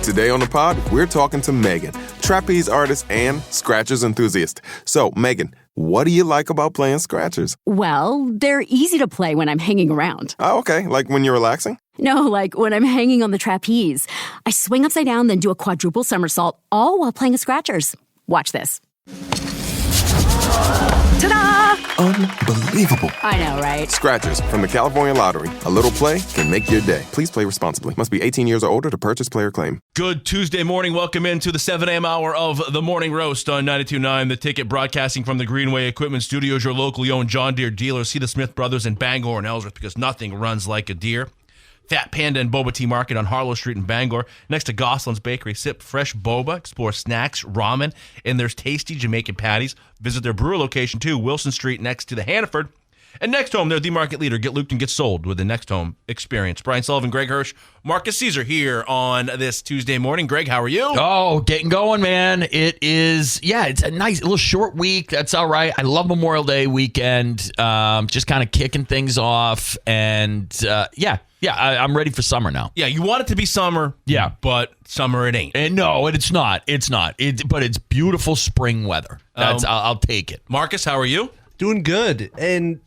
Today on the pod, we're talking to Megan, trapeze artist and Scratchers enthusiast. So, Megan, what do you like about playing Scratchers? Well, they're easy to play when I'm hanging around. Oh, okay. Like when you're relaxing? No, like when I'm hanging on the trapeze. I swing upside down, then do a quadruple somersault, all while playing Scratchers. Watch this. Ta-da! Unbelievable. I know, right? Scratchers from the California Lottery. A little play can make your day. Please play responsibly. Must be 18 years or older to purchase player claim. Good Tuesday morning. Welcome into the 7 a.m. hour of the Morning Roast on 92.9 The Ticket, broadcasting from the Greenway Equipment Studios, your locally owned John Deere dealer. See the Smith Brothers in Bangor and Ellsworth, because nothing runs like a deer. Fat Panda and Boba Tea Market on Harlow Street in Bangor. Next to Gosselin's Bakery. Sip fresh boba, explore snacks, ramen, and there's tasty Jamaican patties. Visit their brewer location too, Wilson Street next to the Hannaford. And Next Home, they're the market leader. Get looped and get sold with the Next Home experience. Brian Sullivan, Greg Hirsch, Marqus Cesar here on this Tuesday morning. Greg, how are you? Oh, getting going, man. It is, it's a nice little short week. That's all right. I love Memorial Day weekend. Just kind of kicking things off. And I'm ready for summer now. Yeah, you want it to be summer. Yeah. But summer it ain't. And no, it's not. It's not. But it's beautiful spring weather. I'll take it. Marcus, how are you? Doing good. And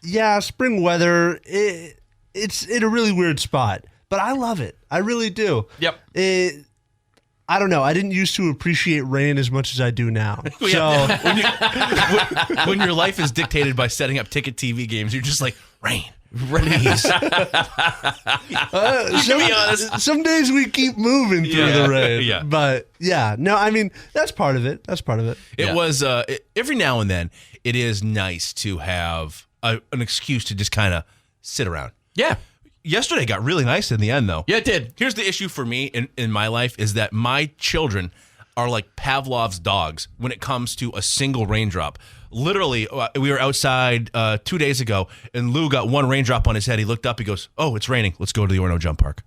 yeah, spring weather, it's in a really weird spot, but I love it. I really do. Yep. I don't know. I didn't used to appreciate rain as much as I do now. So when your life is dictated by setting up ticket TV games, you're just like, rain. Please. Some days we keep moving through the rain. Yeah. But yeah, no, I mean, that's part of it. It was, every now and then, it is nice to have an excuse to just kind of sit around. Yeah. Yesterday got really nice in the end, though. Yeah, it did. Here's the issue for me in my life is that my children are like Pavlov's dogs when it comes to a single raindrop. Literally, we were outside 2 days ago, and Lou got one raindrop on his head. He looked up. He goes, "Oh, it's raining. Let's go to the Orono Jump Park."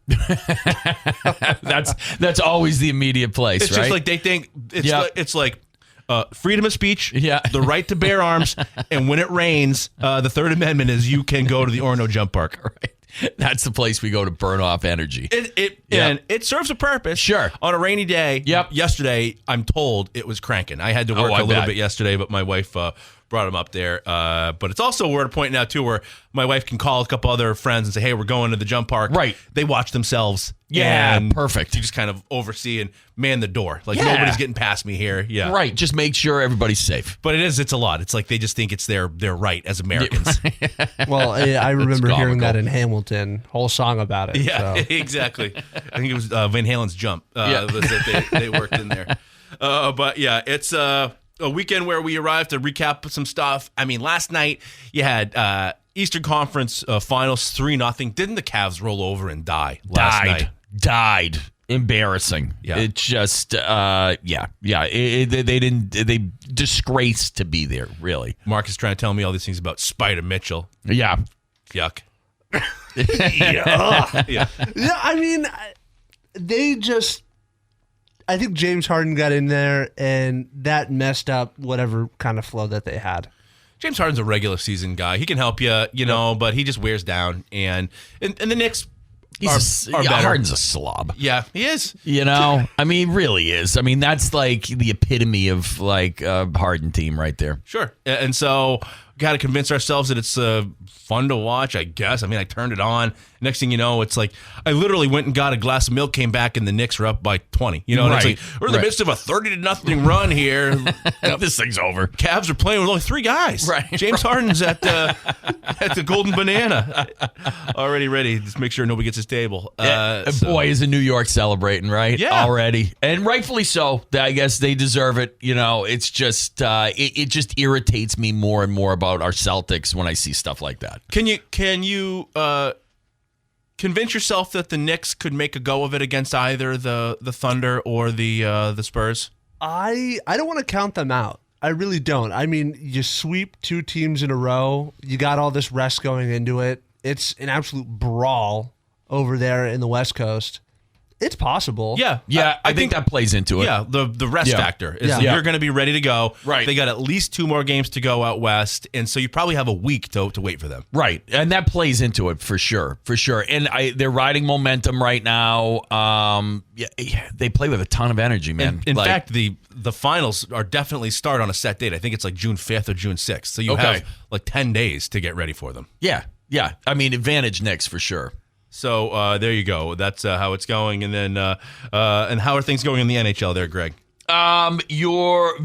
That's always the immediate place, it's right? Just like they think it's like freedom of speech, yeah, the right to bear arms, and when it rains, the Third Amendment is you can go to the Orono Jump Park. Right. That's the place we go to burn off energy. And it serves a purpose. Sure. On a rainy day. Yep. Yesterday, I'm told it was cranking. I had to work a little bit yesterday, but my wife brought him up there. But it's also, we're at a point now, too, where my wife can call a couple other friends and say, hey, we're going to the jump park. Right. They watch themselves. Yeah, and perfect. You just kind of oversee and man the door. Like, nobody's getting past me here. Yeah. Right. Just make sure everybody's safe. But it's a lot. It's like they just think it's their right as Americans. Well, I remember hearing that in Hamilton. Whole song about it. Yeah, so. Exactly. I think it was Van Halen's Jump that they worked in there. But yeah, it's a weekend where we arrived to recap some stuff. I mean, last night you had Eastern Conference Finals 3-0. Didn't the Cavs roll over and die last night? Died. Embarrassing. Yeah. It just, they disgraced to be there, really. Mark is trying to tell me all these things about Spider Mitchell. Yeah. Yuck. Yeah. Yeah, I mean, I think James Harden got in there, and that messed up whatever kind of flow that they had. James Harden's a regular season guy. He can help you, but he just wears down. And the Knicks are better. Harden's a slob. Yeah, he is. I mean, really is. I mean, that's like the epitome of like a Harden team right there. Sure. And so got to convince ourselves that it's fun to watch, I guess. I mean, I turned it on. Next thing you know, it's like I literally went and got a glass of milk, came back, and the Knicks are up by 20. And right. It's like, we're in the midst of a 30-0 run here. This thing's over. Cavs are playing with only 3 guys. Right. James Harden's at the Golden Banana. Already ready. Just make sure nobody gets his table. Boy, is in New York celebrating, right? Yeah. Already. And rightfully so. I guess they deserve it. It's just, it just irritates me more and more about our Celtics when I see stuff like that. Can you convince yourself that the Knicks could make a go of it against either the Thunder or the Spurs? I don't want to count them out. I really don't. I mean, you sweep 2 teams in a row. You got all this rest going into it. It's an absolute brawl over there in the West Coast. It's possible. Yeah. I think that plays into it. Yeah, the rest factor is Yeah. you're going to be ready to go. Right. They got at least 2 more games to go out west, and so you probably have a week to wait for them. Right, and that plays into it for sure. And they're riding momentum right now. They play with a ton of energy, man. In fact, the finals are definitely start on a set date. I think it's like June 5th or June 6th. So you have like 10 days to get ready for them. Yeah. I mean, advantage Knicks for sure. So there you go. That's how it's going. And then and how are things going in the NHL there, Greg? Your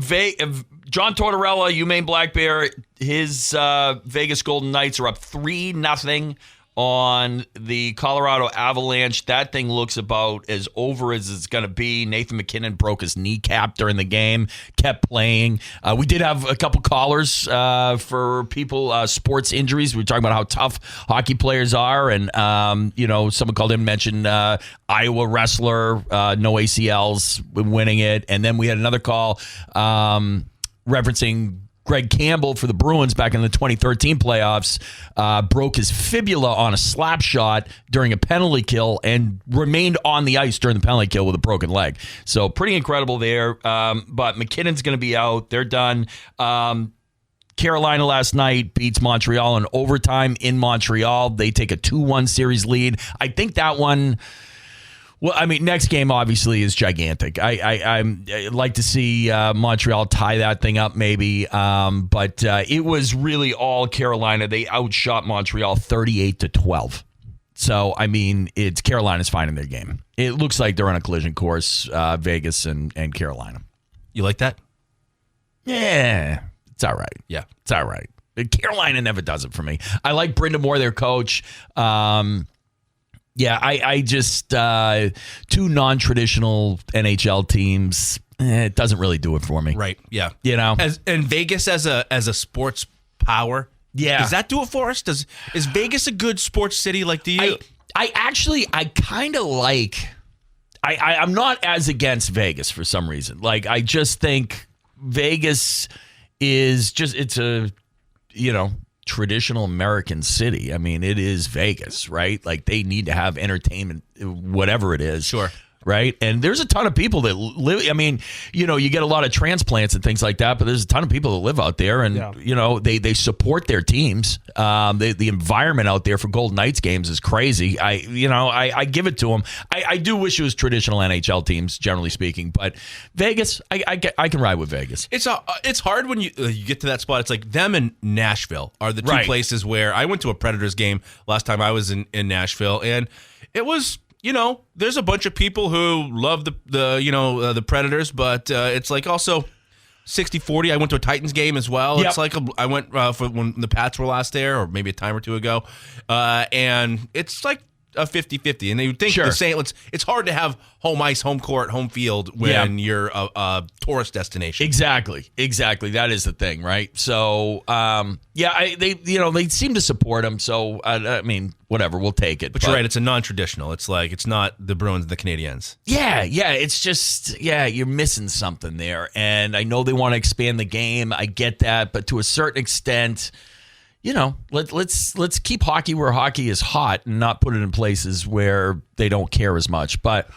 John Tortorella, UMaine Black Bear, his Vegas Golden Knights are up 3-0 on the Colorado Avalanche. That thing looks about as over as it's going to be. Nathan McKinnon broke his kneecap during the game, kept playing. We did have a couple callers for people, sports injuries. We were talking about how tough hockey players are. And, someone called in and mentioned Iowa wrestler, no ACLs, winning it. And then we had another call referencing Greg Campbell for the Bruins back in the 2013 playoffs, broke his fibula on a slap shot during a penalty kill and remained on the ice during the penalty kill with a broken leg. So pretty incredible there. But McKinnon's going to be out. They're done. Carolina last night beats Montreal in overtime in Montreal. They take a 2-1 series lead. I think that one... Well, I mean, next game obviously is gigantic. I'd like to see Montreal tie that thing up maybe, but it was really all Carolina. They outshot Montreal 38-12. So, I mean, it's Carolina's finding their game. It looks like they're on a collision course, Vegas and Carolina. You like that? Yeah, it's all right. Yeah, it's all right. Carolina never does it for me. I like Brenda Moore, their coach. Yeah, I just 2 non-traditional NHL teams. It doesn't really do it for me. Right. Yeah. And Vegas as a sports power. Yeah. Does that do it for us? Is Vegas a good sports city? Like, do you? I kind of like. I'm not as against Vegas for some reason. Like, I just think Vegas is just it's a traditional American city. I mean, it is Vegas, right? Like, they need to have entertainment, whatever it is. Sure. Right? And there's a ton of people that live. I mean, you get a lot of transplants and things like that, but there's a ton of people that live out there, and they support their teams. The environment out there for Golden Knights games is crazy. I give it to them. I do wish it was traditional NHL teams, generally speaking, but Vegas, I can ride with Vegas. It's hard when you get to that spot. It's like them and Nashville are the two places where I went to a Predators game last time I was in Nashville, and it was. There's a bunch of people who love the Predators, but it's like also 60-40. I went to a Titans game as well. Yep. It's like I went for when the Pats were last there, or maybe a time or two ago, and it's like a 50-50. And they would think the same. It's hard to have home ice, home court, home field when you're a tourist destination. Exactly. That is the thing, right? So, they seem to support them. So, I mean, whatever, we'll take it. But you're right. It's a non-traditional. It's like it's not the Bruins and the Canadiens. Yeah. It's just you're missing something there. And I know they want to expand the game. I get that, but to a certain extent. Let's keep hockey where hockey is hot and not put it in places where they don't care as much. But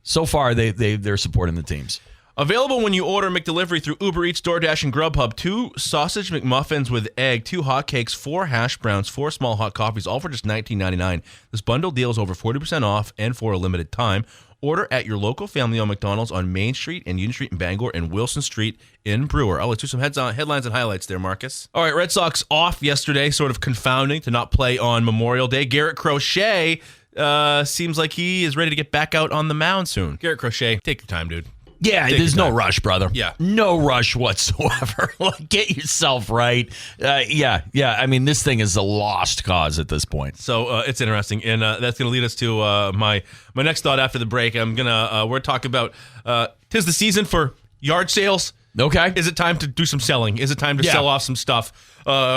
so far, they're supporting the teams. Available when you order McDelivery through Uber Eats, DoorDash, and Grubhub. 2 sausage McMuffins with egg, 2 hotcakes, 4 hash browns, 4 small hot coffees, all for just $19.99. This bundle deal is over 40% off and for a limited time. Order at your local family-owned McDonald's on Main Street and Union Street in Bangor and Wilson Street in Brewer. Let's do some headlines and highlights there, Marcus. All right, Red Sox off yesterday, sort of confounding to not play on Memorial Day. Garrett Crochet seems like he is ready to get back out on the mound soon. Garrett Crochet, take your time, dude. Yeah, there's no rush, brother. Yeah. No rush whatsoever. Get yourself right. Yeah. I mean, this thing is a lost cause at this point. So it's interesting. And that's going to lead us to my next thought after the break. We're talking about 'tis the season for yard sales. Okay. Is it time to do some selling? Is it time to sell off some stuff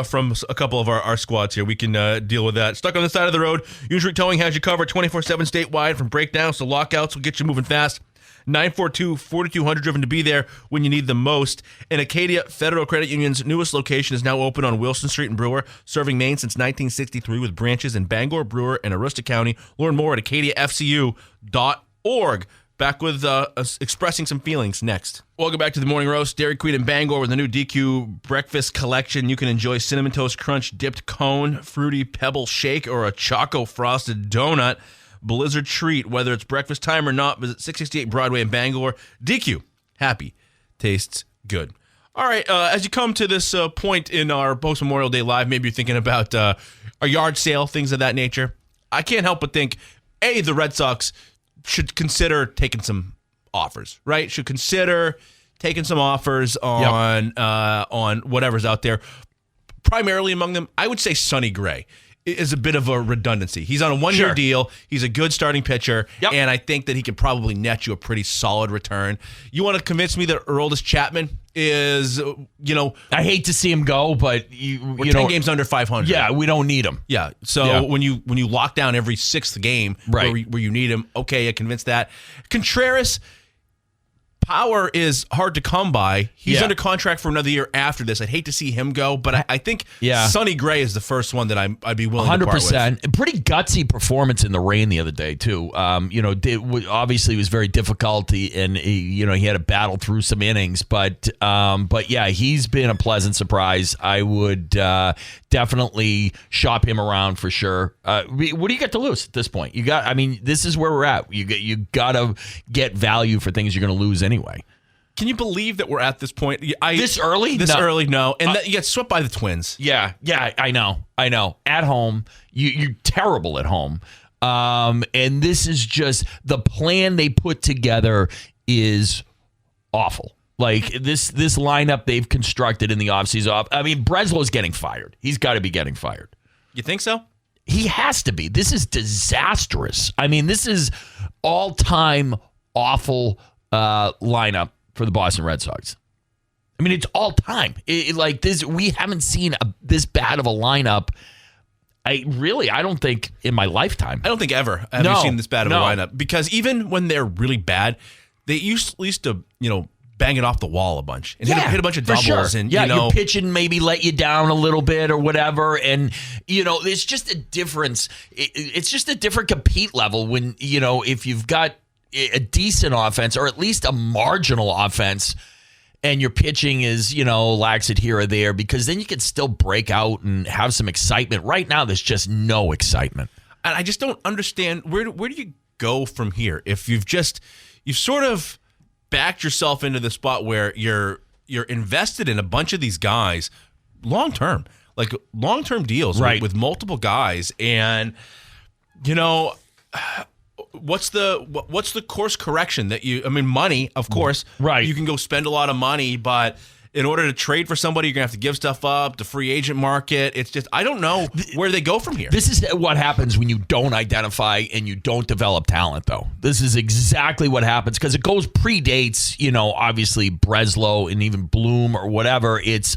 from a couple of our squads here? We can deal with that. Stuck on the side of the road, Union Street Towing has you covered 24/7 statewide, from breakdowns to lockouts. Will get you moving fast. 942-4200, driven to be there when you need them most. And Acadia Federal Credit Union's newest location is now open on Wilson Street in Brewer, serving Maine since 1963 with branches in Bangor, Brewer, and Aroostook County. Learn more at acadiafcu.org. Back with expressing some feelings next. Welcome back to the Morning Roast. Dairy Queen in Bangor with the new DQ breakfast collection. You can enjoy Cinnamon Toast Crunch dipped cone, fruity pebble shake, or a choco frosted donut. Blizzard treat, whether it's breakfast time or not. Visit 668 Broadway in Bangor. DQ, happy, tastes good. All right, as you come to this point in our post-Memorial Day Live, maybe you're thinking about a yard sale, things of that nature. I can't help but think, the Red Sox should consider taking some offers, right? Should consider taking some offers on whatever's out there. Primarily among them, I would say Sonny Gray is a bit of a redundancy. He's on a one-year deal. He's a good starting pitcher, and I think that he could probably net you a pretty solid return. You want to convince me that Aroldis Chapman is, I hate to see him go, but we're 10 games under 500. Yeah, we don't need him. Yeah, so when you lock down every sixth game where you need him, okay, I convinced that. Contreras, power is hard to come by. He's under contract for another year after this. I'd hate to see him go, but I think Sonny Gray is the first one that I'd be willing to part with. 100%. Pretty gutsy performance in the rain the other day, too. Obviously it was very difficult, and he had to battle through some innings, but he's been a pleasant surprise. I would definitely shop him around for sure. What do you got to lose at this point? This is where we're at. You got to get value for things you're going to lose anyway. Can you believe that we're at this point? This early? Early, no. And you get swept by the Twins. Yeah, I know. At home, you're terrible at home. And this is just, the plan they put together is awful. Like, this lineup they've constructed in the offseason. Breslow's getting fired. He's got to be getting fired. You think so? He has to be. This is disastrous. This is all-time awful lineup for the Boston Red Sox. It's all time. Like this, we haven't seen this bad of a lineup. I don't think in my lifetime. I don't think ever have you seen this bad of a lineup, because even when they're really bad, they used to bang it off the wall a bunch and hit a bunch of doubles. Sure. And your pitching maybe let you down a little bit or whatever, and it's just a difference. It's just a different compete level when if you've got a decent offense, or at least a marginal offense, and your pitching is, lacks it here or there, because then you can still break out and have some excitement. Right now, there's just no excitement. And I just don't understand, where do you go from here? If you've sort of backed yourself into the spot where you're invested in a bunch of these guys long-term deals, right, with multiple guys, and, what's the course correction that money, of course, right? You can go spend a lot of money, but in order to trade for somebody, you're gonna have to give stuff up. The free agent market, it's just, I don't know where they go from here. This is what happens when you don't identify and you don't develop talent, though. This is exactly what happens, because it predates, obviously Breslow and even Bloom or whatever. It's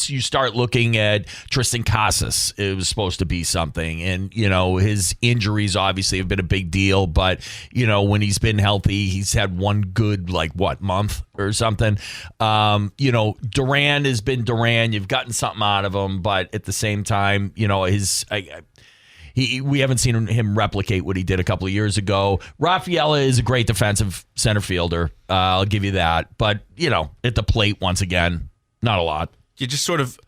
you start looking at Tristan Casas. It was supposed to be something, and his injuries obviously have been a big deal, but when he's been healthy, he's had one good month or something. Duran has been Duran. You've gotten something out of him, but at the same time, we haven't seen him replicate what he did a couple of years ago. Rafaela is a great defensive center fielder. I'll give you that. But, at the plate, once again, not a lot. You're just sort of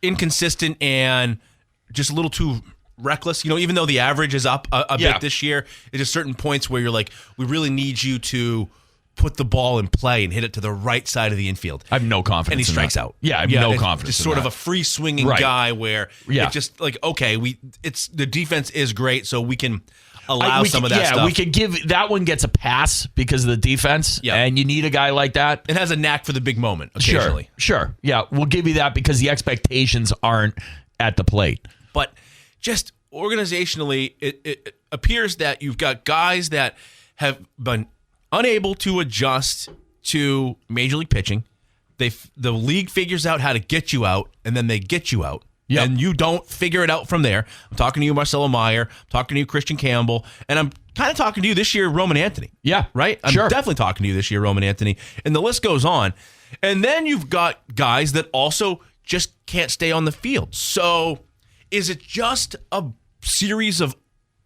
inconsistent and just a little too reckless. Even though the average is up a bit this year, there's just certain points where you're like, we really need you to put the ball in play and hit it to the right side of the infield. I have no confidence. And he strikes out. Yeah, I have no confidence. Just sort of a free swinging guy where it's just like, okay, the defense is great, so we can allow some of that stuff. We could give that one, gets a pass because of the defense. Yeah. And you need a guy like that. It has a knack for the big moment occasionally. Sure. Yeah, we'll give you that because the expectations aren't at the plate. But just organizationally, it appears that you've got guys that have been unable to adjust to Major League pitching. The league figures out how to get you out, and then they get you out. Yep. And you don't figure it out from there. I'm talking to you, Marcelo Meyer. I'm talking to you, Christian Campbell. And I'm kind of talking to you this year, Roman Anthony. Yeah. Right? I'm definitely talking to you this year, Roman Anthony. And the list goes on. And then you've got guys that also just can't stay on the field. So is it just a series of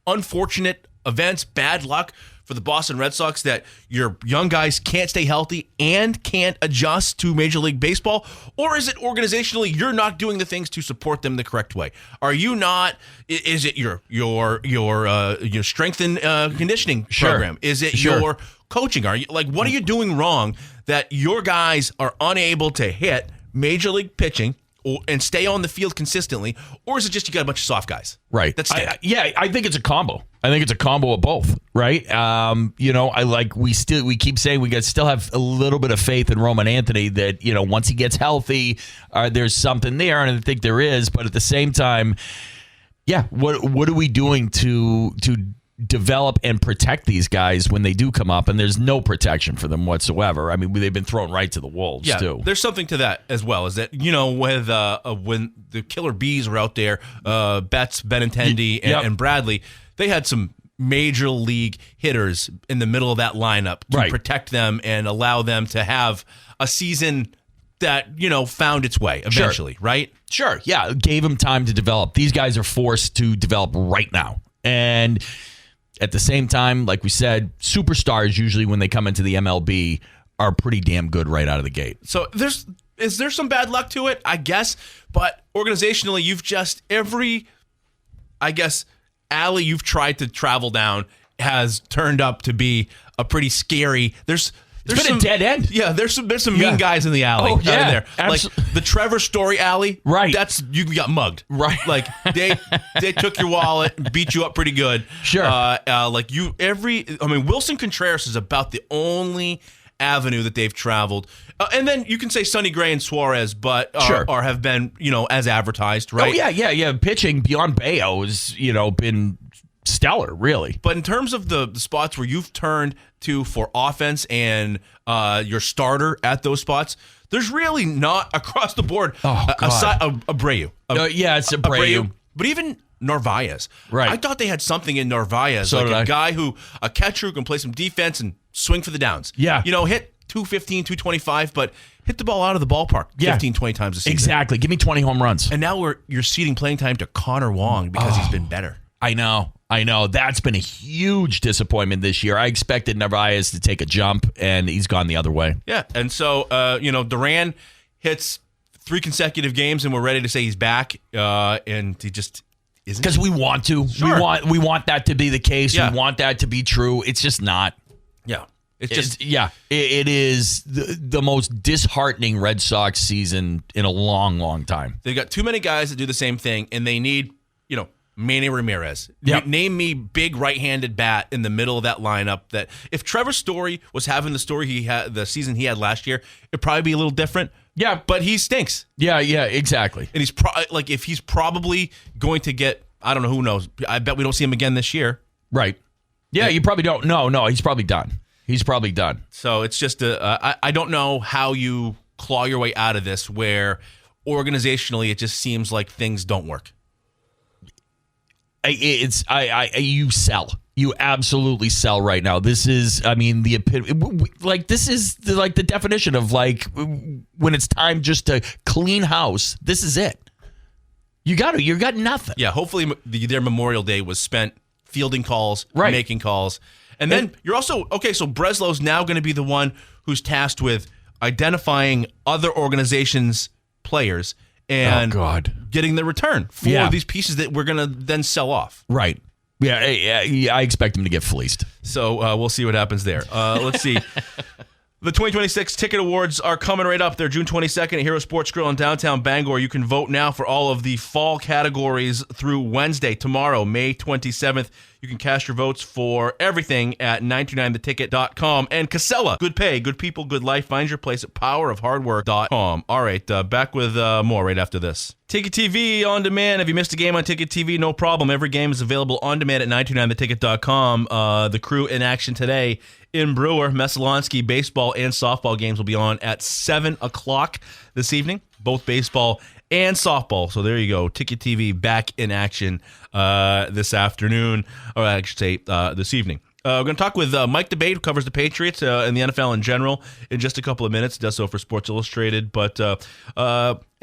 unfortunate events, bad luck, for for the Boston Red Sox that your young guys can't stay healthy and can't adjust to Major League Baseball? Or is it organizationally you're not doing the things to support them the correct way? Are you not? Is it your strength and conditioning program? Is it your coaching? Are you what are you doing wrong that your guys are unable to hit Major League pitching and stay on the field consistently, or is it just you got a bunch of soft guys? Right. I think it's a combo. I think it's a combo of both, right? We keep saying we still have a little bit of faith in Roman Anthony that, once he gets healthy, there's something there, and I think there is, but at the same time, what are we doing to develop and protect these guys when they do come up, and there's no protection for them whatsoever. I mean, they've been thrown right to the wolves, too. There's something to that as well, is that, when the killer bees were out there, Betts, Benintendi, and Bradley, they had some major league hitters in the middle of that lineup to protect them and allow them to have a season that, found its way eventually, right? Sure, yeah. Gave them time to develop. These guys are forced to develop right now. And at the same time, like we said, superstars usually when they come into the MLB are pretty damn good right out of the gate. So is there some bad luck to it? I guess. But organizationally, you've just alley you've tried to travel down has turned up to be a pretty scary. There's been a dead end. Yeah, there's some mean guys in the alley out there. Like the Trevor Story alley. Right. You got mugged. Right. Like they took your wallet and beat you up pretty good. Sure. Wilson Contreras is about the only avenue that they've traveled. And then you can say Sonny Gray and Suarez, but have been, as advertised, right? Oh, yeah. Pitching beyond Bayo has, been stellar, really. But in terms of the spots where you've turned to for offense and your starter at those spots, there's really not across the board aside Abreu. It's Abreu. But even Narvaez. Right. I thought they had something in Narvaez, so a guy a catcher who can play some defense and swing for the downs. Yeah. Hit 215, 225, but hit the ball out of the ballpark 15, 20 times a season. Exactly. Give me 20 home runs. And now you're ceding playing time to Connor Wong because he's been better. I know. That's been a huge disappointment this year. I expected Narvaez to take a jump, and he's gone the other way. Yeah, and so, Duran hits 3 consecutive games, and we're ready to say he's back, and he just isn't. Because we want to. Sure. We want that to be the case. Yeah. We want that to be true. It's just not. Yeah. It is the most disheartening Red Sox season in a long, long time. They've got too many guys that do the same thing, and they need, Manny Ramirez. Yep. Name me big right-handed bat in the middle of that lineup. That if Trevor Story was having the story he had, the season he had last year, it'd probably be a little different. Yeah, but he stinks. Yeah, exactly. And he's if he's probably going to get, I don't know, who knows. I bet we don't see him again this year. Right. Yeah, you probably don't. No, he's probably done. So it's just I don't know how you claw your way out of this where organizationally it just seems like things don't work. You sell. You absolutely sell right now. This is, this is the definition of when it's time just to clean house. This is it. You got nothing. Yeah. Hopefully their Memorial Day was spent fielding calls, making calls. And then you're also, so Breslow's now going to be the one who's tasked with identifying other organizations' players and getting the return for these pieces that we're going to then sell off. Right. Yeah, I expect him to get fleeced. So we'll see what happens there. Let's see. The 2026 Ticket Awards are coming right up. They're June 22nd at Hero Sports Grill in downtown Bangor. You can vote now for all of the fall categories through Wednesday, tomorrow, May 27th. You can cast your votes for everything at 929theticket.com. And Casella, good pay, good people, good life. Find your place at powerofhardwork.com. All right, back with more right after this. Ticket TV on demand. If you missed a game on Ticket TV, no problem. Every game is available on demand at 929theticket.com. The crew in action today in Brewer. Mesolonsky baseball and softball games will be on at 7 o'clock this evening. Both baseball and softball. So there you go. Ticket TV back in action this afternoon, or I should say this evening. We're going to talk with Mike DeBate, who covers the Patriots and the NFL in general, in just a couple of minutes. Does so for Sports Illustrated. But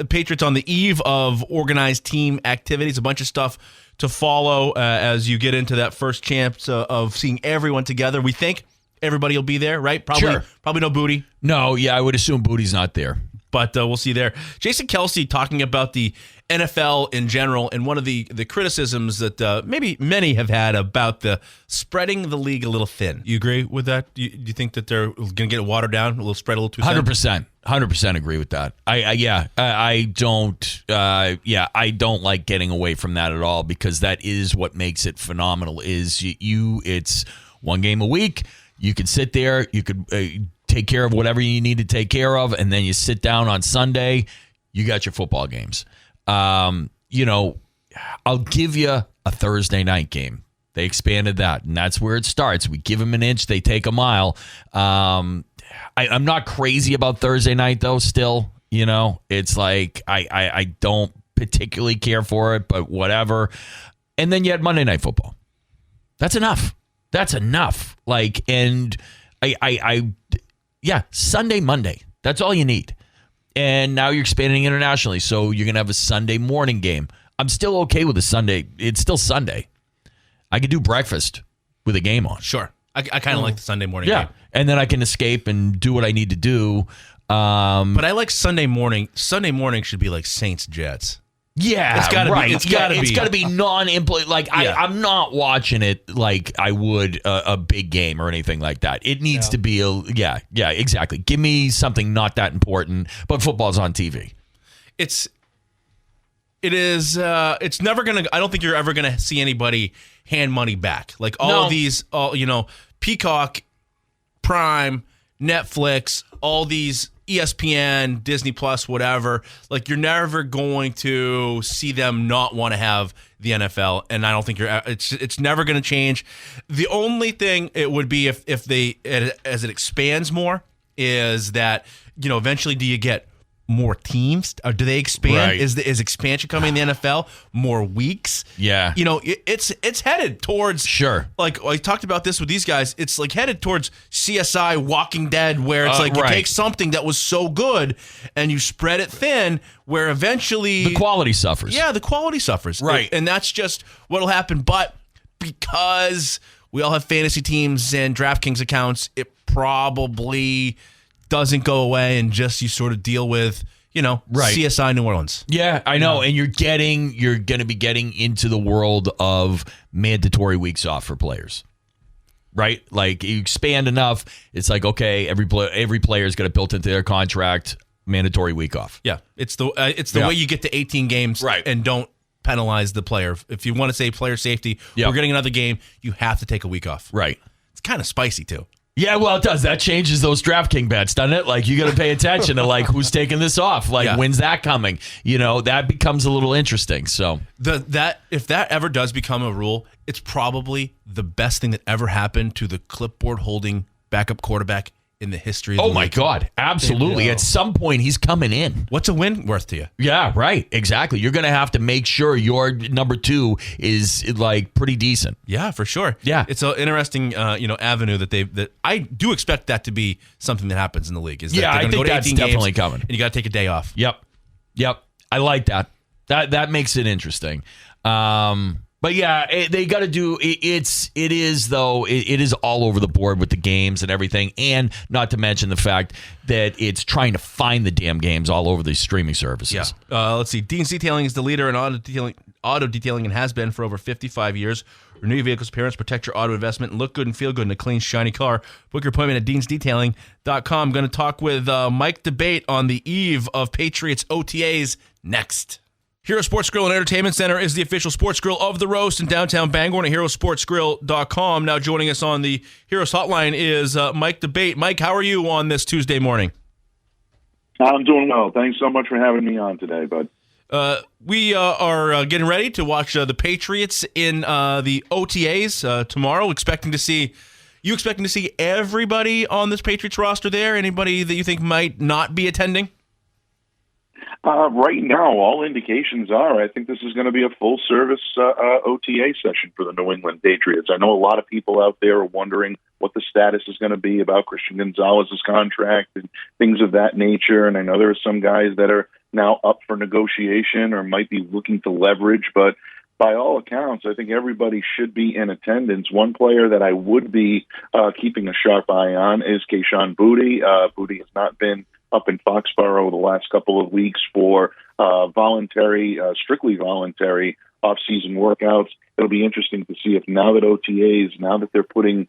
Patriots on the eve of organized team activities, a bunch of stuff to follow as you get into that first chance of seeing everyone together. We think everybody will be there, right? Probably no Booty. No, yeah, I would assume Booty's not there. But we'll see there. Jason Kelsey talking about the NFL in general, and one of the criticisms that maybe many have had about the spreading the league a little thin. You agree with that? Do you think that they're going to get it watered down, a little spread a little too thin? 100% agree with that. I don't like getting away from that at all, because that is what makes it phenomenal. Is it's one game a week. You could sit there. You could take care of whatever you need to take care of, and then you sit down on Sunday. You got your football games. I'll give you a Thursday night game. They expanded that, and that's where it starts. We give them an inch, they take a mile. I'm not crazy about Thursday night, though, still. It's like I don't particularly care for it, but whatever. And then you had Monday Night Football. That's enough. Sunday, Monday. That's all you need. And now you're expanding internationally, so you're going to have a Sunday morning game. I'm still okay with a Sunday. It's still Sunday. I could do breakfast with a game on. Sure. I kind of like the Sunday morning game. And then I can escape and do what I need to do. But I like Sunday morning. Sunday morning should be like Saints-Jets. Yeah, it's gotta right. Be, it's got to be non-implant. Like Yeah. I'm not watching it like I would a big game or anything like that. It needs to be exactly. Give me something not that important, but football's on TV. It's never gonna. I don't think you're ever gonna see anybody hand money back. Like all of these, Peacock, Prime, Netflix, all these. ESPN, Disney Plus, whatever, like you're never going to see them not want to have the NFL, and I don't think it's never going to change. The only thing it would be if they, as it expands more, is that eventually do you get more teams, or do they expand? Right. Is expansion coming in the NFL? More weeks? Yeah. It's headed towards, sure. Like I talked about this with these guys. It's like headed towards CSI, Walking Dead, where it's like you take something that was so good and you spread it thin, where eventually the quality suffers. Yeah, the quality suffers. Right. And that's just what'll happen. But because we all have fantasy teams and DraftKings accounts, it probably doesn't go away, and just you sort of deal with, CSI New Orleans. Yeah, I know. And you're going to be getting into the world of mandatory weeks off for players. Right? Like you expand enough, it's like, okay, every player's got it built into their contract, mandatory week off. Yeah. It's the way you get to 18 games, right, and don't penalize the player. If you want to say player safety, we're getting another game, you have to take a week off. Right. It's kind of spicy too. Yeah, well, it does. That changes those DraftKings bets, doesn't it? Like, you got to pay attention to, like, who's taking this off? Like, when's that coming? That becomes a little interesting. So if that ever does become a rule, it's probably the best thing that ever happened to the clipboard-holding backup quarterback in the history of the league. My God. Absolutely. At some point, he's coming in. What's a win worth to you? Yeah, right. Exactly. You're going to have to make sure your number two is like pretty decent. Yeah, for sure. Yeah. It's an interesting avenue that I do expect that to be something that happens in the league. Is that I think that's definitely coming. And you got to take a day off. Yep. I like that. That makes it interesting. But yeah, they got to do it is all over the board with the games and everything, and not to mention the fact that it's trying to find the damn games all over these streaming services. Yeah. Let's see. Dean's Detailing is the leader in auto detailing and has been for over 55 years. Renew your vehicle's appearance, protect your auto investment, and look good and feel good in a clean, shiny car. Book your appointment at deansdetailing.com. I'm going to talk with Mike DeBate on the eve of Patriots OTAs next. Hero Sports Grill and Entertainment Center is the official sports grill of the roast in downtown Bangor, and at herosportsgrill.com. Now joining us on the Heroes Hotline is Mike DeBate. Mike, how are you on this Tuesday morning? I'm doing well. Thanks so much for having me on today, bud. We are getting ready to watch the Patriots in the OTAs tomorrow. Expecting to see everybody on this Patriots roster there? Anybody that you think might not be attending? Right now, all indications are I think this is going to be a full-service OTA session for the New England Patriots. I know a lot of people out there are wondering what the status is going to be about Christian Gonzalez's contract and things of that nature. And I know there are some guys that are now up for negotiation or might be looking to leverage. But by all accounts, I think everybody should be in attendance. One player that I would be keeping a sharp eye on is Kayshon Boutte. Boutte has not been up in Foxborough the last couple of weeks for strictly voluntary off-season workouts. It'll be interesting to see if now that they're putting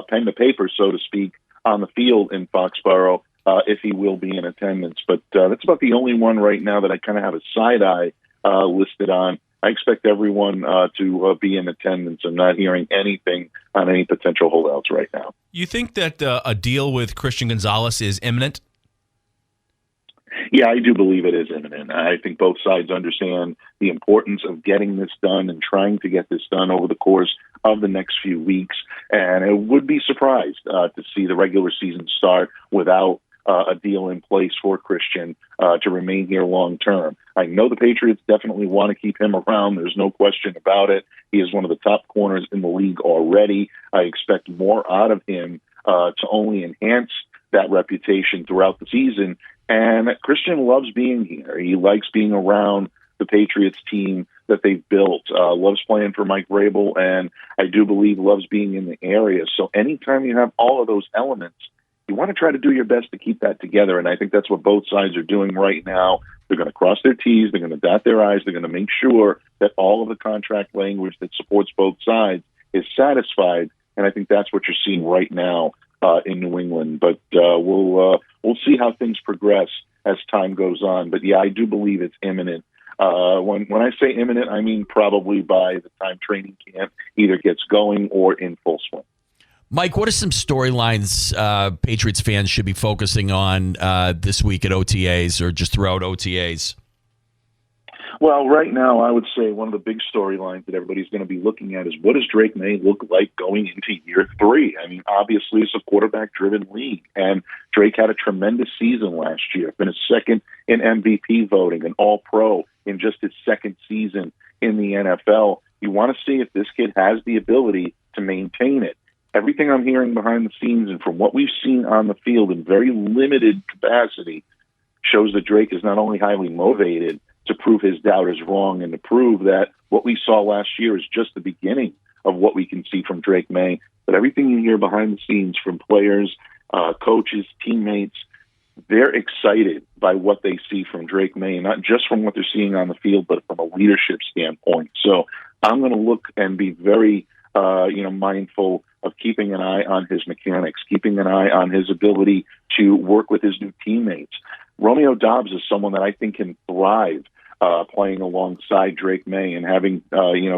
pen to paper, so to speak, on the field in Foxborough, if he will be in attendance. But that's about the only one right now that I kind of have a side eye listed on. I expect everyone to be in attendance. I'm not hearing anything on any potential holdouts right now. You think that a deal with Christian Gonzalez is imminent? Yeah, I do believe it is imminent. I think both sides understand the importance of getting this done and trying to get this done over the course of the next few weeks. And I would be surprised to see the regular season start without a deal in place for Christian to remain here long term. I know the Patriots definitely want to keep him around. There's no question about it. He is one of the top corners in the league already. I expect more out of him to only enhance that reputation throughout the season. And Christian loves being here. He likes being around the Patriots team that they've built, loves playing for Mike Vrabel, and I do believe loves being in the area. So anytime you have all of those elements, you want to try to do your best to keep that together. And I think that's what both sides are doing right now. They're going to cross their T's. They're going to dot their I's. They're going to make sure that all of the contract language that supports both sides is satisfied. And I think that's what you're seeing right now in New England. But we'll see how things progress as time goes on. But yeah, I do believe it's imminent. When I say imminent, I mean probably by the time training camp either gets going or in full swing. Mike, what are some storylines Patriots fans should be focusing on this week at OTAs or just throughout OTAs? Well, right now, I would say one of the big storylines that everybody's going to be looking at is what does Drake May look like going into year 3? I mean, obviously, it's a quarterback-driven league, and Drake had a tremendous season last year, finished second in MVP voting, an All-Pro in just his second season in the NFL. You want to see if this kid has the ability to maintain it. Everything I'm hearing behind the scenes and from what we've seen on the field in very limited capacity shows that Drake is not only highly motivated to prove his doubters wrong and to prove that what we saw last year is just the beginning of what we can see from Drake May, but everything you hear behind the scenes from players, coaches, teammates, they're excited by what they see from Drake May, not just from what they're seeing on the field, but from a leadership standpoint. So I'm going to look and be very mindful of keeping an eye on his mechanics, keeping an eye on his ability to work with his new teammates. Romeo Doubs is someone that I think can thrive playing alongside Drake May and having,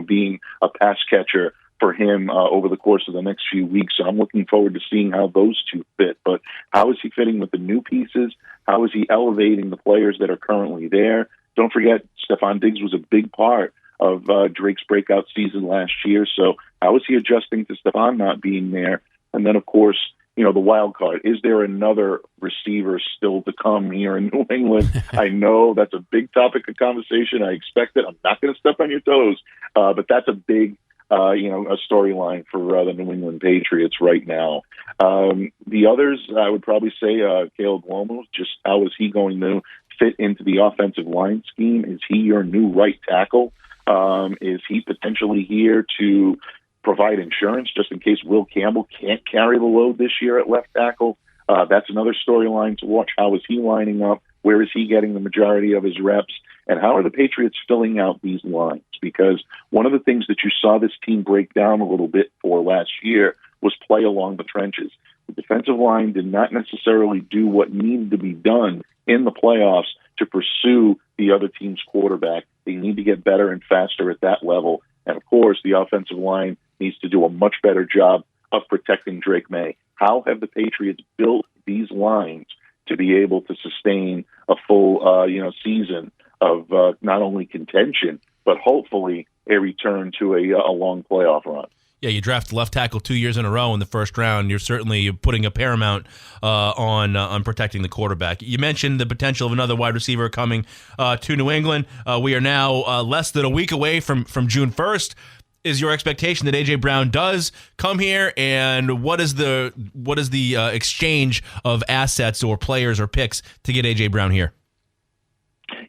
being a pass catcher for him over the course of the next few weeks. So I'm looking forward to seeing how those two fit. But how is he fitting with the new pieces? How is he elevating the players that are currently there? Don't forget, Stephon Diggs was a big part of Drake's breakout season last year. So how is he adjusting to Stephon not being there? And then, of course, the wild card. Is there another receiver still to come here in New England? I know that's a big topic of conversation. I expect it. I'm not going to step on your toes, but that's a big, a storyline for the New England Patriots right now. The others, I would probably say Caleb Lomo. Just how is he going to fit into the offensive line scheme? Is he your new right tackle? Is he potentially here to provide insurance just in case Will Campbell can't carry the load this year at left tackle? That's another storyline to watch. How is he lining up? Where is he getting the majority of his reps? And how are the Patriots filling out these lines? Because one of the things that you saw this team break down a little bit for last year was play along the trenches. The defensive line did not necessarily do what needed to be done in the playoffs to pursue the other team's quarterback. They need to get better and faster at that level. And, of course, the offensive line needs to do a much better job of protecting Drake May. How have the Patriots built these lines to be able to sustain a full, season of not only contention, but hopefully a return to a long playoff run? Yeah, you draft left tackle 2 years in a row in the first round. You're certainly putting a paramount on protecting the quarterback. You mentioned the potential of another wide receiver coming to New England. We are now less than a week away from June 1st. Is your expectation that A.J. Brown does come here, and what is the exchange of assets or players or picks to get A.J. Brown here?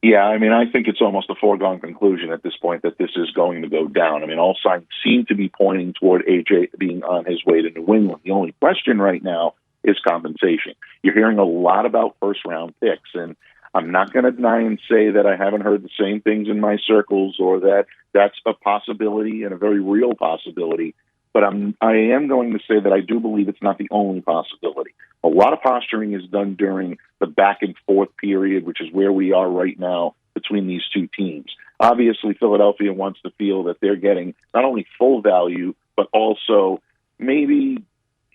Yeah, I mean, I think it's almost a foregone conclusion at this point that this is going to go down. I mean, all signs seem to be pointing toward A.J. being on his way to New England. The only question right now is compensation. You're hearing a lot about first-round picks, and I'm not going to deny and say that I haven't heard the same things in my circles or that that's a possibility and a very real possibility. But I am going to say that I do believe it's not the only possibility. A lot of posturing is done during the back and forth period, which is where we are right now between these two teams. Obviously, Philadelphia wants to feel that they're getting not only full value, but also maybe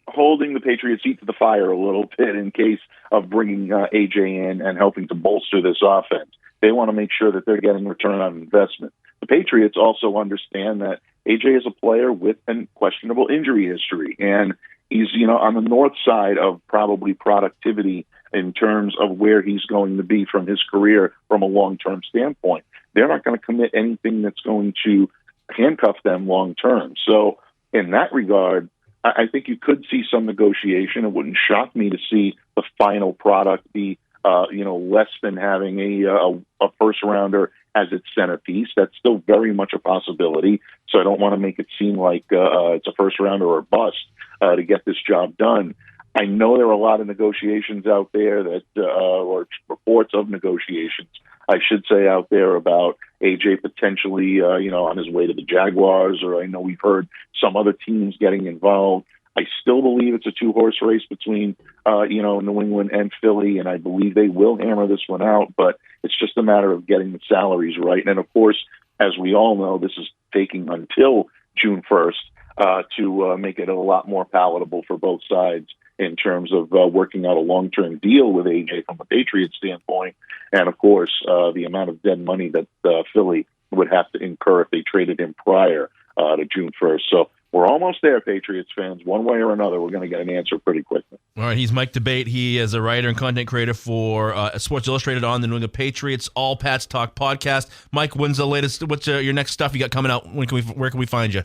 holding the Patriots' feet to the fire a little bit in case of bringing AJ in and helping to bolster this offense. They want to make sure that they're getting return on investment. The Patriots also understand that AJ is a player with a questionable injury history, and he's, on the north side of probably productivity in terms of where he's going to be from his career from a long-term standpoint. They're not going to commit anything that's going to handcuff them long-term. So in that regard, I think you could see some negotiation. It wouldn't shock me to see the final product be, less than having a first-rounder as its centerpiece. That's still very much a possibility. So I don't want to make it seem like it's a first-rounder or a bust to get this job done. I know there are a lot of negotiations out there that, or reports of negotiations, I should say, out there about AJ potentially, on his way to the Jaguars, or I know we've heard some other teams getting involved. I still believe it's a two-horse race between, New England and Philly, and I believe they will hammer this one out, but it's just a matter of getting the salaries right. And, of course, as we all know, this is taking until June 1st to make it a lot more palatable for both sides in terms of working out a long-term deal with AJ from a Patriots standpoint. And, of course, the amount of dead money that Philly would have to incur if they traded him prior to June 1st. So we're almost there, Patriots fans. One way or another, we're going to get an answer pretty quickly. All right, he's Mike DeBate. He is a writer and content creator for Sports Illustrated on the New England Patriots All Pats Talk podcast. Mike, when's the latest? What's your next stuff you got coming out? Where can we find you?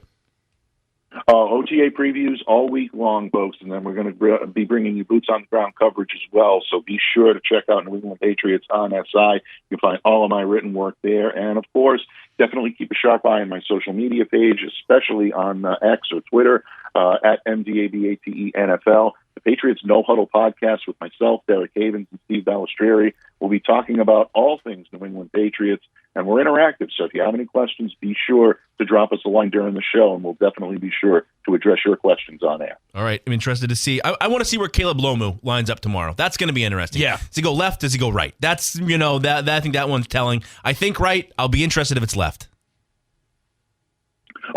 OTA previews all week long, folks, and then we're going to be bringing you boots on the ground coverage as well. So be sure to check out New England Patriots on SI. You can find all of my written work there, and of course, definitely keep a sharp eye on my social media page, especially on X or Twitter at MDABATE NFL. The Patriots No Huddle podcast with myself, Derek Havens, and Steve Balistrieri. We'll be talking about all things New England Patriots, and we're interactive. So if you have any questions, be sure to drop us a line during the show, and we'll definitely be sure to address your questions on air. All right. I'm interested to see. I want to see where Caleb Lomu lines up tomorrow. That's going to be interesting. Yeah. Does he go left? Does he go right? That's, that I think that one's telling. I think right. I'll be interested if it's left.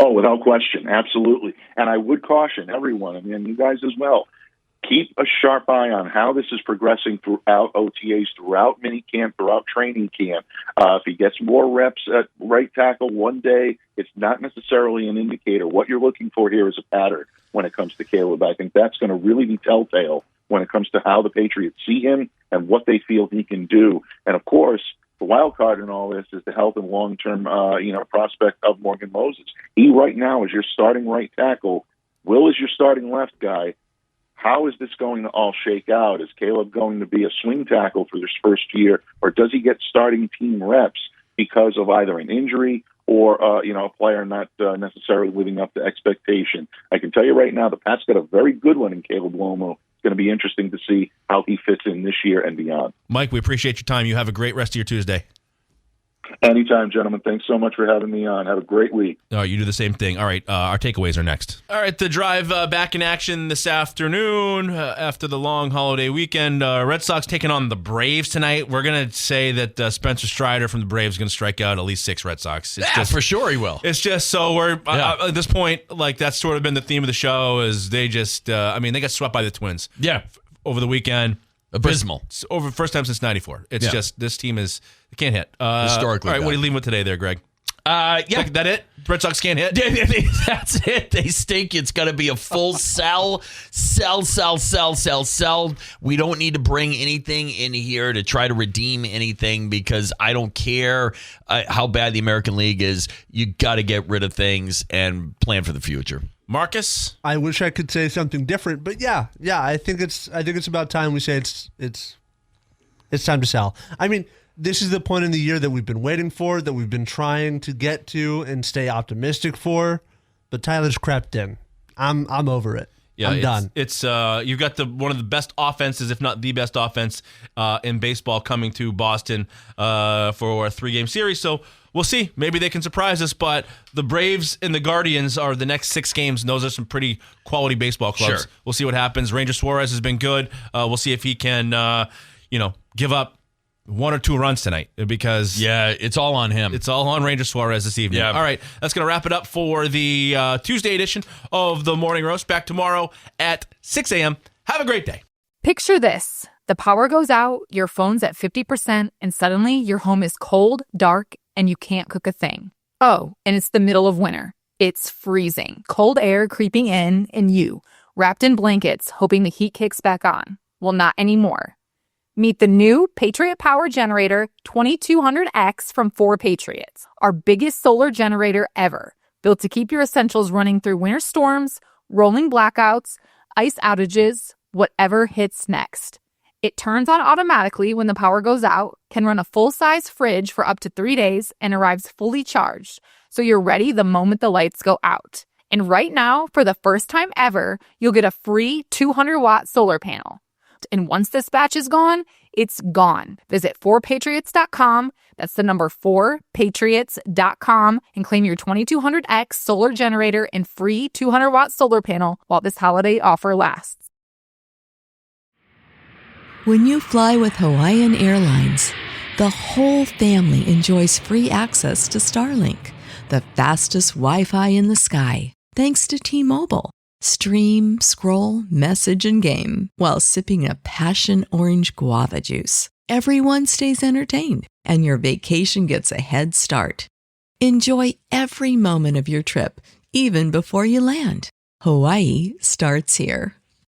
Oh, without question. Absolutely. And I would caution everyone, and you guys as well, keep a sharp eye on how this is progressing throughout OTAs, throughout minicamp, throughout training camp. If he gets more reps at right tackle one day, it's not necessarily an indicator. What you're looking for here is a pattern when it comes to Caleb. I think that's going to really be telltale when it comes to how the Patriots see him and what they feel he can do. And, of course, the wild card in all this is the health and long-term, prospect of Morgan Moses. He right now is your starting right tackle. Will is your starting left guy. How is this going to all shake out? Is Caleb going to be a swing tackle for this first year, or does he get starting team reps because of either an injury or, a player not necessarily living up to expectation? I can tell you right now, the Pats got a very good one in Caleb Lomu. It's going to be interesting to see how he fits in this year and beyond. Mike, we appreciate your time. You have a great rest of your Tuesday. Anytime, gentlemen. Thanks so much for having me on. Have a great week. All right, you do the same thing. All right, our takeaways are next. All right, the drive back in action this afternoon after the long holiday weekend. Red Sox taking on the Braves tonight. We're going to say that Spencer Strider from the Braves is going to strike out at least 6 Red Sox. For sure he will. It's just so we're at this point, like that's sort of been the theme of the show is they just, they got swept by the Twins. Yeah. Over the weekend. Abysmal. First time since 94. It's just, this team they can't hit. Historically. All right, what are you leaving with today there, Greg? Yeah. That it? Red Sox can't hit? That's it. They stink. It's going to be a full sell. We don't need to bring anything in here to try to redeem anything because I don't care how bad the American League is. You got to get rid of things and plan for the future. Marcus? I wish I could say something different, but yeah, I think it's about time we say it's time to sell. I mean, this is the point in the year that we've been waiting for, that we've been trying to get to and stay optimistic for. But Tyler's crept in. I'm over it. Yeah, I'm done. It's you've got one of the best offenses, if not the best offense in baseball, coming to Boston for a 3-game series. So we'll see. Maybe they can surprise us. But the Braves and the Guardians are the next 6 games, and those are some pretty quality baseball clubs. Sure. We'll see what happens. Ranger Suarez has been good. We'll see if he can, give up 1 or 2 runs tonight because it's all on him. It's all on Ranger Suarez this evening. Yeah. All right, that's going to wrap it up for the Tuesday edition of the Morning Roast. Back tomorrow at 6 a.m. Have a great day. Picture this. The power goes out, your phone's at 50%, and suddenly your home is cold, dark, and you can't cook a thing. Oh, and it's the middle of winter. It's freezing. Cold air creeping in, and you, wrapped in blankets, hoping the heat kicks back on. Well, not anymore. Meet the new Patriot Power Generator 2200X from 4 Patriots, our biggest solar generator ever, built to keep your essentials running through winter storms, rolling blackouts, ice outages, whatever hits next. It turns on automatically when the power goes out, can run a full-size fridge for up to 3 days, and arrives fully charged, so you're ready the moment the lights go out. And right now, for the first time ever, you'll get a free 200-watt solar panel. And once this batch is gone, it's gone. Visit 4patriots.com. That's the number 4patriots.com and claim your 2200X solar generator and free 200-watt solar panel while this holiday offer lasts. When you fly with Hawaiian Airlines, the whole family enjoys free access to Starlink, the fastest Wi-Fi in the sky, thanks to T-Mobile. Stream, scroll, message, and game while sipping a passion orange guava juice. Everyone stays entertained, and your vacation gets a head start. Enjoy every moment of your trip, even before you land. Hawaii starts here.